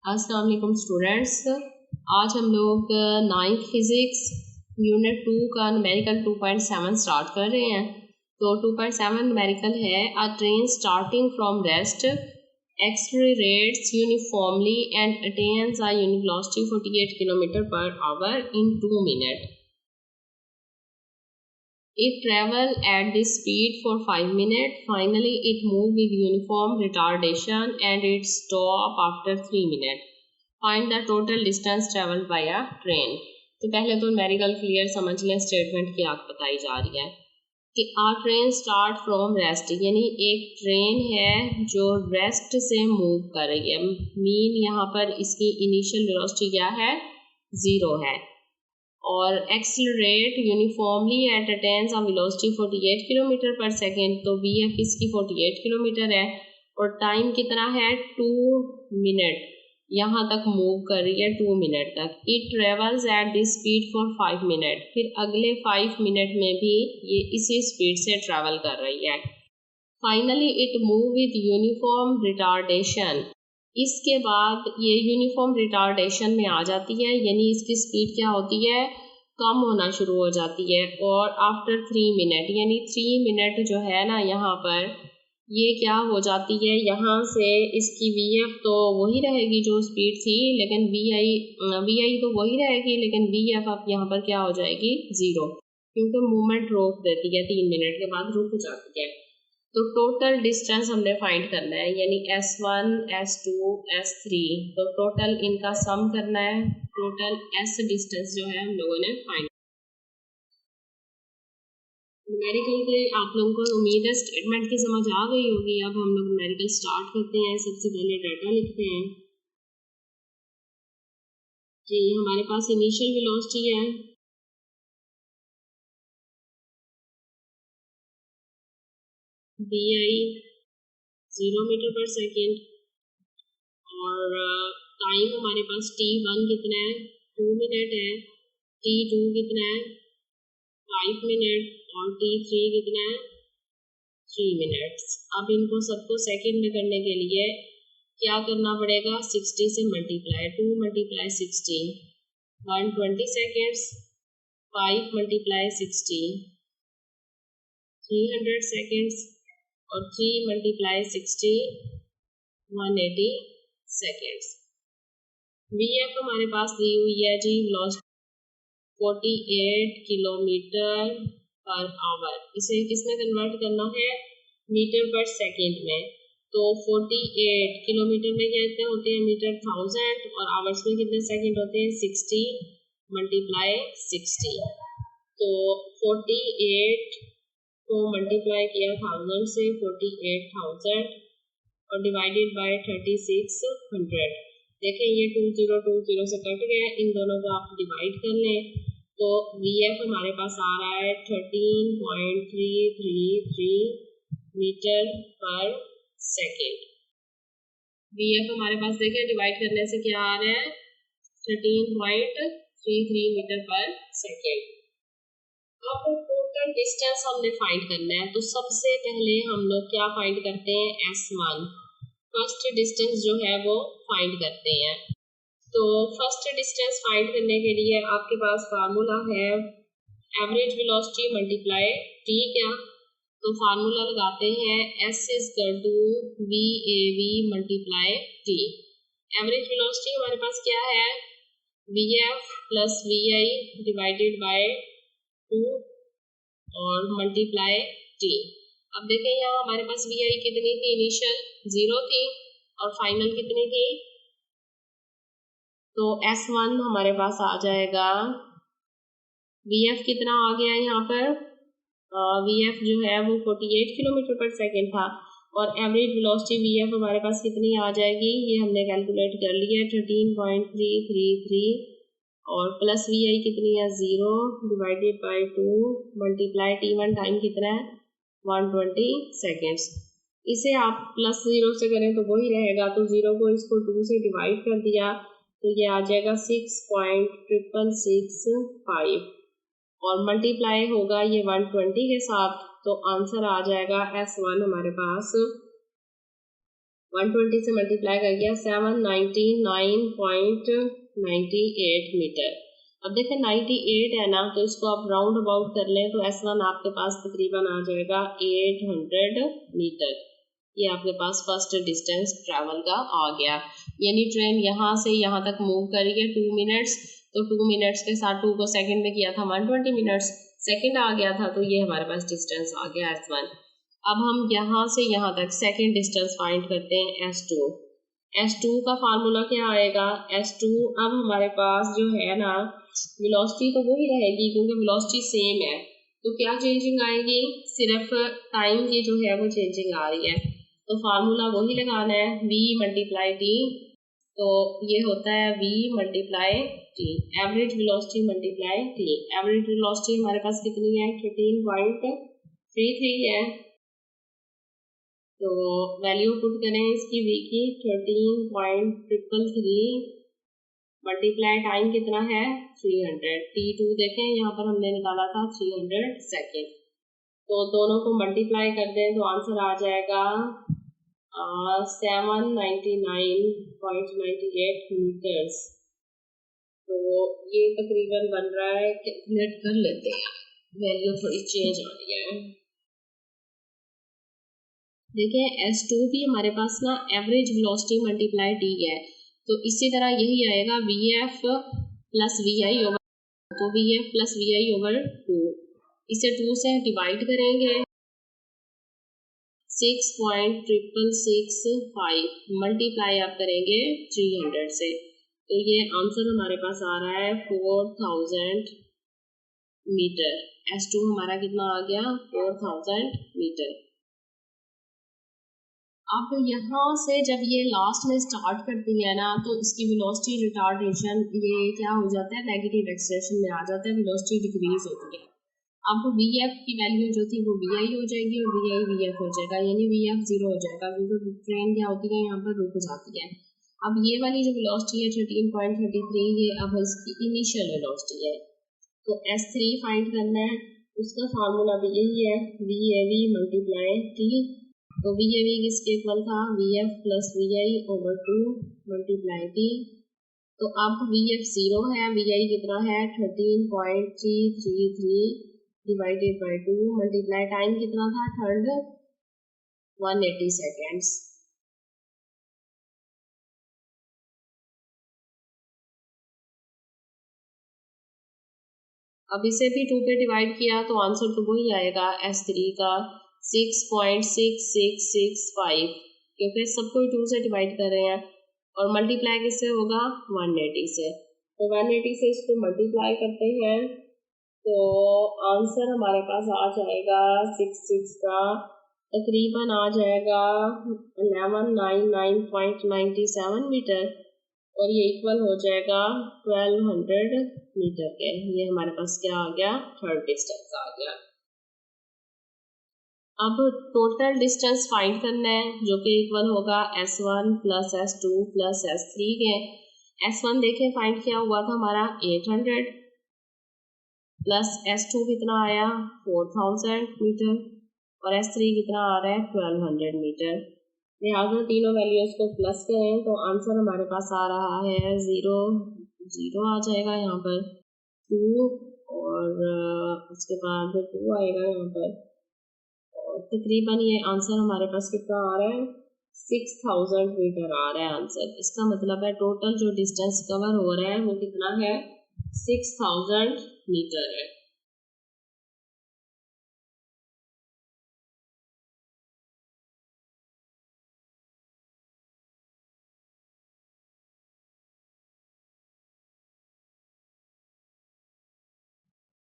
अस्सलाम वालेकुम स्टूडेंट्स। आज हम लोग 9th फिज़िक्स यूनिट 2 का न्यूमेरिकल 2.7 स्टार्ट कर रहे हैं। तो 2.7 न्यूमेरिकल है अ train starting from rest accelerates uniformly and attains a unit velocity 48 km/h in 2 minutes. It travels at this speed for 5 minutes. Finally, it moves with uniform retardation and it stops after 3 minutes. Find the total distance traveled by a train. तो पहले तो numerical clear समझ लें। Statement की आग बताई जा रही है कि आ ट्रेन स्टार्ट फ्रॉम रेस्ट, यानी एक ट्रेन है जो रेस्ट से मूव कर रही है। मीन यहाँ पर इसकी इनिशियल वेलोसिटी क्या है, 0 है। और accelerate uniformly eight attains a velocity 48 km/s, तो VF इसकी 48 किलोमीटर है और टाइम कितना है 2 मिनट, यहाँ तक मूव कर रही है 2 मिनट तक। It travels at this speed for 5 minute, फिर अगले 5 मिनट में भी ये इसी स्पीड से ट्रेवल कर रही है। Finally it move with uniform retardation, इसके बाद ये यूनिफॉर्म रिटार्डेशन में आ जाती है, यानी इसकी स्पीड क्या होती है, कम होना शुरू हो जाती है। और आफ्टर 3 मिनट, यानी 3 मिनट जो है ना, यहाँ पर ये क्या हो जाती है, यहाँ से इसकी VF तो वही रहेगी जो स्पीड थी, लेकिन VI तो वही रहेगी, लेकिन VF अब यहाँ पर क्या हो जाएगी, 0, क्योंकि मूवमेंट रोक देती है, 3 मिनट के बाद रुक जाती है। तो टोटल डिस्टेंस हमने फाइंड करना है, यानी S1, S2, S3, तो टोटल इनका सम करना है। टोटल S डिस्टेंस जो है हम लोगों ने फाइंड। न्यूमेरिकल के आप लोगों को उम्मीद है स्टेटमेंट की समझ आ गई होगी। अब हम लोग न्यूमेरिकल स्टार्ट करते हैं। सबसे पहले डाटा लिखते हैं कि हमारे पास इनिशियल वेलोसिटी है VI 0 मीटर/सेकेंड और टाइम हमारे पास T1 कितना है, 2 मिनट है। T2 कितना है, 5 मिनट और T3 कितना है, 3 मिनट्स। अब इनको सबको सेकंड में करने के लिए क्या करना पड़ेगा, 60 से मल्टीप्लाई, 2 × 60 120 सेकेंड्स, 5 × 60 300 सेकेंड्स और 3 × 60 180 सेकेंड्स। VF हमारे पास दी हुई है जी, वेलोसिटी 48 km/h। इसे किसमें कन्वर्ट करना है, मीटर/सेकेंड में। तो 48 किलोमीटर में कितने होते हैं, मीटर 1000, और आवर्स में कितने सेकेंड होते हैं, 60 × 60। तो 48 को मल्टीप्लाई किया 1000 से, 48,000 और डिवाइडेड बाय 3600। देखें ये 20 से कट गया, इन दोनों को आप डिवाइड कर लें तो VF हमारे पास आ रहा है 13.333 मीटर/सेकेंड। VF हमारे पास देखें डिवाइड करने से क्या आ रहा है, 13.33 मीटर/सेकेंड। अब टोटल डिस्टेंस हमने फाइंड करना है, तो सबसे पहले हम लोग क्या फाइंड करते हैं, S1, फर्स्ट डिस्टेंस जो है वो फाइंड करते हैं। तो फर्स्ट डिस्टेंस फाइंड करने के लिए आपके पास फार्मूला है एवरेज वेलोसिटी मल्टीप्लाई T क्या, तो फार्मूला लगाते हैं S = VAV × T। Average velocity हमारे पास क्या है, VF + VI डिवाइडेड बाय 2 और मल्टीप्लाई T। अब देखें यहाँ हमारे पास VI कितनी थी, इनिशियल 0 थी और फाइनल कितनी थी, तो S1 हमारे पास आ जाएगा, VF कितना आ गया यहाँ पर, VF जो है वो 48 km/s था और एवरेज वेलोसिटी VF हमारे पास कितनी आ जाएगी, ये हमने कैलकुलेट कर लिया 13.333 और प्लस VI कितनी है, 0 divided by 2 multiply T1 time कितना है, 120 सेकेंड्स। इसे आप +0 से करें तो वही रहेगा, तो 0 को इसको 2 से डिवाइड कर दिया तो ये आ जाएगा 6.665 और मल्टीप्लाई होगा ये 120 के साथ, तो आंसर आ जाएगा S1 हमारे पास 120 से मल्टीप्लाई कर गया 799.98 मीटर। अब देखें 98 है ना, तो इसको आप राउंड अबाउट कर लें तो S1 आपके पास तकरीबन आ जाएगा 800 मीटर। ये आपके पास फर्स्ट डिस्टेंस ट्रैवल का आ गया, यानी ट्रेन यहाँ से यहाँ तक मूव कर रही है 2 मिनट्स, तो 2 मिनट्स के साथ 2 को सेकंड में किया था 120 मिनट्स, सेकंड आ गया था, तो ये हमारे पास डिस्टेंस आ गया S1। अब हम यहाँ से यहाँ तक सेकंड डिस्टेंस फाइंड करते हैं S2। S2 का फार्मूला क्या आएगा, S2 अब हमारे पास जो है ना वेलोसिटी तो वही रहेगी क्योंकि वेलोसिटी सेम है, तो क्या चेंजिंग आएगी, सिर्फ टाइम की जो है वो चेंजिंग आ रही है, तो फार्मूला वही लगाना है v मल्टीप्लाई टी, तो ये होता है v multiply T, average velocity multiply T. Average velocity हमारे पास कितनी है 13.33 है, तो वैल्यू पुट करें इसकी v की 13.333 मल्टीप्लाई टाइम कितना है 300, t2 देखें यहाँ पर हमने निकाला था 300 सेकेंड, तो दोनों को मल्टीप्लाई कर दें तो आंसर आ जाएगा 799.98 मीटर्स। तो ये तकरीबन बन रहा है, कैलकुलेट कर लेते हैं, वैल्यू थोड़ी चेंज आ रही है। देखिए S2 भी हमारे पास ना एवरेज वेलोसिटी मल्टीप्लाई टी है, तो इसी तरह यही आएगा VF प्लस VI ओवर, तो VF प्लस VI ओवर 2, इसे 2 से डिवाइड करेंगे 6.665 मल्टीप्लाई आप करेंगे 300 से, तो ये आंसर हमारे पास आ रहा है 4000 मीटर। S2 हमारा कितना आ गया 4000 मीटर। अब यहाँ से जब ये लास्ट में स्टार्ट करती है ना, तो इसकी वेलोसिटी रिटार्डेशन ये क्या हो जाता है, नेगेटिव एक्सेलरेशन में आ जाता है, वेलोसिटी डिक्रीज होती है। अब VF की वैल्यू जो थी वो VI हो जाएगी और VI VF हो जाएगा, यानी VF 0 हो जाएगा क्योंकि ट्रेन क्या होती है यहाँ पर रुक जाती है। अब ये वाली जो वेलोसिटी है 13.33, ये अब इसकी इनिशियल वेलोसिटी है, तो S3 फाइंड करना है, उसका फार्मूला भी यही है VAV मल्टीप्लाई T, तो VAV किसके इक्वल था VF plus VI over 2 multiply T, तो अब VF 0 है, VI कितना है 13.333 डिवाइडेड बाई 2 मल्टीप्लाई टाइम कितना था थर्ड 180 सेकेंड्स। अब इसे भी 2 पे डिवाइड किया तो आंसर तो वही आएगा S3 का 6.6665, क्योंकि सबको 2 से डिवाइड कर रहे हैं, और मल्टीप्लाई किससे होगा 180 से, तो 180 से इसको मल्टीप्लाई करते हैं तो आंसर हमारे पास आ जाएगा 66 का तकरीबन आ जाएगा 1199.97 मीटर, और ये इक्वल हो जाएगा 1200 मीटर के। ये हमारे पास क्या आ गया थर्ड डिस्टेंस आ गया। अब टोटल डिस्टेंस फाइंड करना है जो कि इक्वल होगा S1 plus S2 plus S3 के। S1 देखें फाइंड किया हुआ था हमारा 800 प्लस S2 कितना आया 4000 मीटर और S3 कितना आ रहा है 1200 मीटर। लिहाजा तीनों वैल्यूज को प्लस करें तो आंसर हमारे पास आ रहा है 0 0 आ जाएगा यहाँ पर 2 और उसके बाद 2 आएगा यहाँ पर, तकरीबन ये आंसर हमारे पास कितना आ रहा है 6000 मीटर आ रहा है आंसर। इसका मतलब है टोटल जो डिस्टेंस कवर हो रहा है वो कितना है 6000 मीटर है।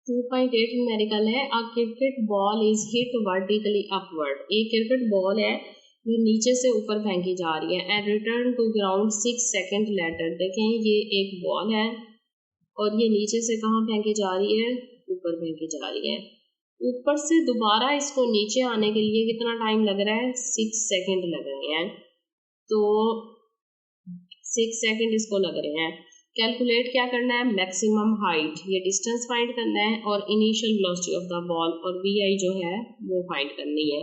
टू 2.8 न्यूमेरिकल है। A cricket ball is hit vertically upward. एक क्रिकेट बॉल है जो नीचे से ऊपर फेंकी जा रही है and return to ground 6 second later. देखें ये एक बॉल है और ये नीचे से कहाँ फेंकी जा रही है ऊपर फेंकी जा रही है। ऊपर से दोबारा इसको नीचे आने के लिए कितना टाइम लग रहा है 6 सेकंड लग रहे हैं, तो 6 सेकंड इसको लग रहे हैं। कैलकुलेट क्या करना है मैक्सिमम हाइट, ये डिस्टेंस फाइंड करना है और initial velocity of the ball और वी आई जो है वो फाइंड करनी है।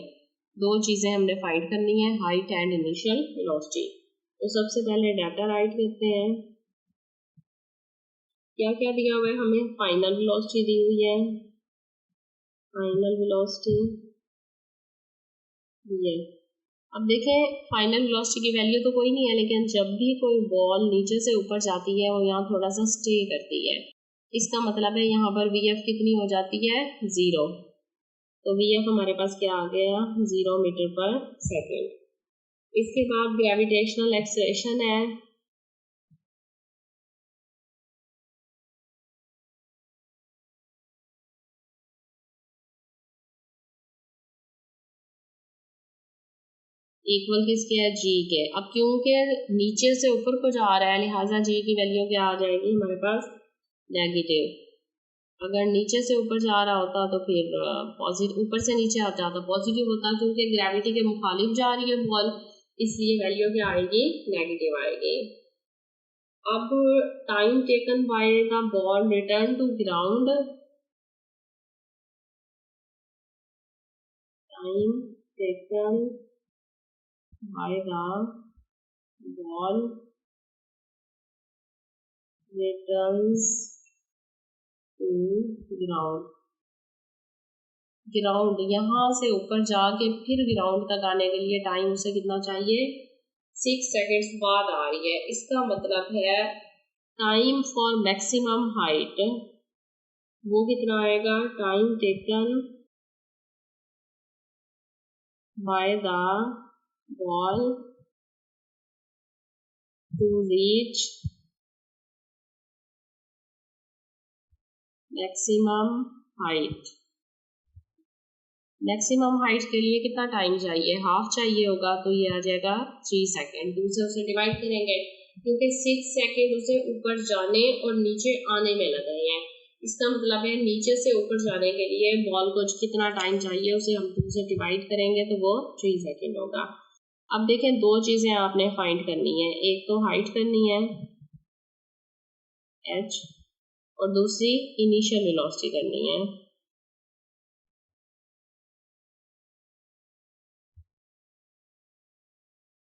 दो चीज़ें हमने फाइंड करनी है, हाइट एंड इनिशियल वेलोसिटी। तो सबसे पहले डाटा राइट करते हैं। क्या क्या दिया हुआ है हमें? फाइनल वेलोसिटी दी हुई है, फाइनल वेलोसिटी दी है। अब देखें फाइनल वेलोसिटी की वैल्यू तो कोई नहीं है, लेकिन जब भी कोई बॉल नीचे से ऊपर जाती है वो यहाँ थोड़ा सा स्टे करती है, इसका मतलब है यहाँ पर वी एफ कितनी हो जाती है? 0। तो वी एफ हमारे पास क्या आ गया? 0 मीटर पर सेकेंड। इसके बाद ग्रेविटेशनल एक्सेलरेशन है, इक्वल किसके है? जी के। अब क्योंकि नीचे से ऊपर को जा रहा है लिहाजा जी की वैल्यू क्या आ जाएगी हमारे पास? नेगेटिव। अगर नीचे से ऊपर जा रहा होता तो फिर पॉजिटिव, ऊपर से नीचे आ जाता पॉजिटिव होता, क्योंकि ग्रेविटी के मुखालिफ जा रही है बॉल, इसलिए वैल्यू क्या आएगी? नेगेटिव आएगी। अब time taken by the ball return to ground, टाइम टेकन by the ball returns to ground। Ground यहाँ से ऊपर जाके फिर ग्राउंड तक आने के लिए टाइम उसे कितना चाहिए? 6 सेकेंड्स बाद आ रही है। इसका मतलब है टाइम फॉर मैक्सिमम हाइट वो कितना आएगा? Time taken by the ball to reach maximum height. Maximum height के लिए कितना टाइम चाहिए? हाफ चाहिए होगा, तो ये आ जाएगा 3 सेकेंड। दूसरे उसे डिवाइड करेंगे क्योंकि 6 सेकेंड उसे ऊपर जाने और नीचे आने में लगे हैं। इसका मतलब है नीचे से ऊपर जाने के लिए बॉल को कितना टाइम चाहिए, उसे हम 2 से डिवाइड करेंगे तो वो 3 सेकेंड होगा। अब देखें दो चीज़ें आपने फाइंड करनी है, एक तो हाइट करनी है h और दूसरी इनिशियल वेलोसिटी करनी है।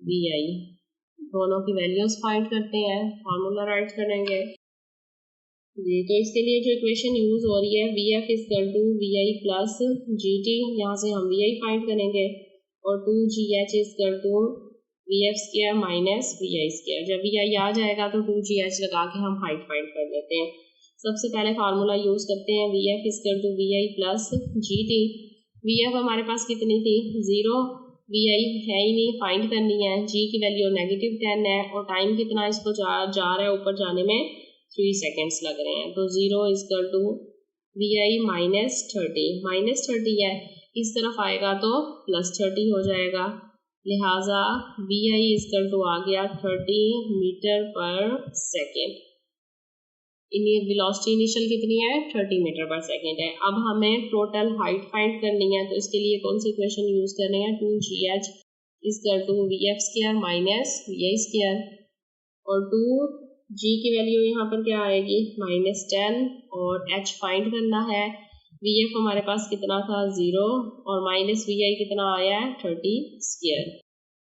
वी आई दोनों की वैल्यूज फाइंड करते हैं, फार्मूला राइट करेंगे जी। तो इसके लिए जो इक्वेशन यूज हो रही है v f equal to v i plus g t, यहाँ से हम वी आई फाइंड करेंगे, और 2GH equal to v f square minus v i square. जब वी आई आ जाएगा तो 2GH लगा के हम हाइट फाइंड कर लेते हैं। सबसे पहले फार्मूला यूज करते हैं v f equal to v i plus g t. V f हमारे पास कितनी थी? 0। वी आई है ही नहीं, फाइंड करनी है। जी की वैल्यू -10 है और टाइम कितना इसको जा रहा है ऊपर जाने में? 3 सेकेंड्स लग रहे हैं। तो 0 इक्वल टू वी आई -30 है, इस तरफ आएगा तो +30 हो जाएगा, लिहाजा वी आई इक्वल टू आ गया 30 मीटर पर सेकेंड। वेलोसिटी इनिशियल कितनी है? 30 मीटर पर सेकेंड है। अब हमें टोटल हाइट फाइंड करनी है, तो इसके लिए कौन सी इक्वेशन यूज करनी है? 2GH equal to v f square minus v i square, और 2G की वैल्यू यहाँ पर क्या आएगी? -10, और H फाइंड करना है। वी एफ हमारे पास कितना था? 0, और माइनस वी आई कितना आया है? 30 स्क्वायर।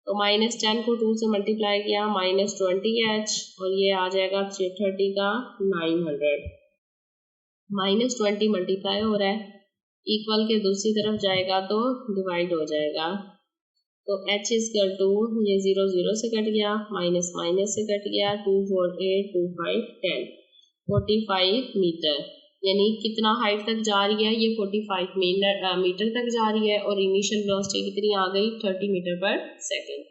तो -10 को 2 से मल्टीप्लाई किया -20H, और ये आ जाएगा 30 का 900। -20 मल्टीप्लाई हो रहा है, इक्वल के दूसरी तरफ जाएगा तो डिवाइड हो जाएगा। तो H इक्वल टू ये 0 0 से कट गया, माइनस माइनस से कट गया, 2 4 8 2 5 10 45 मीटर। यानी कितना हाइट तक जा रही है? ये 45 मीटर तक जा रही है, और इनिशियल वेलोसिटी कितनी आ गई? 30 मीटर पर सेकेंड।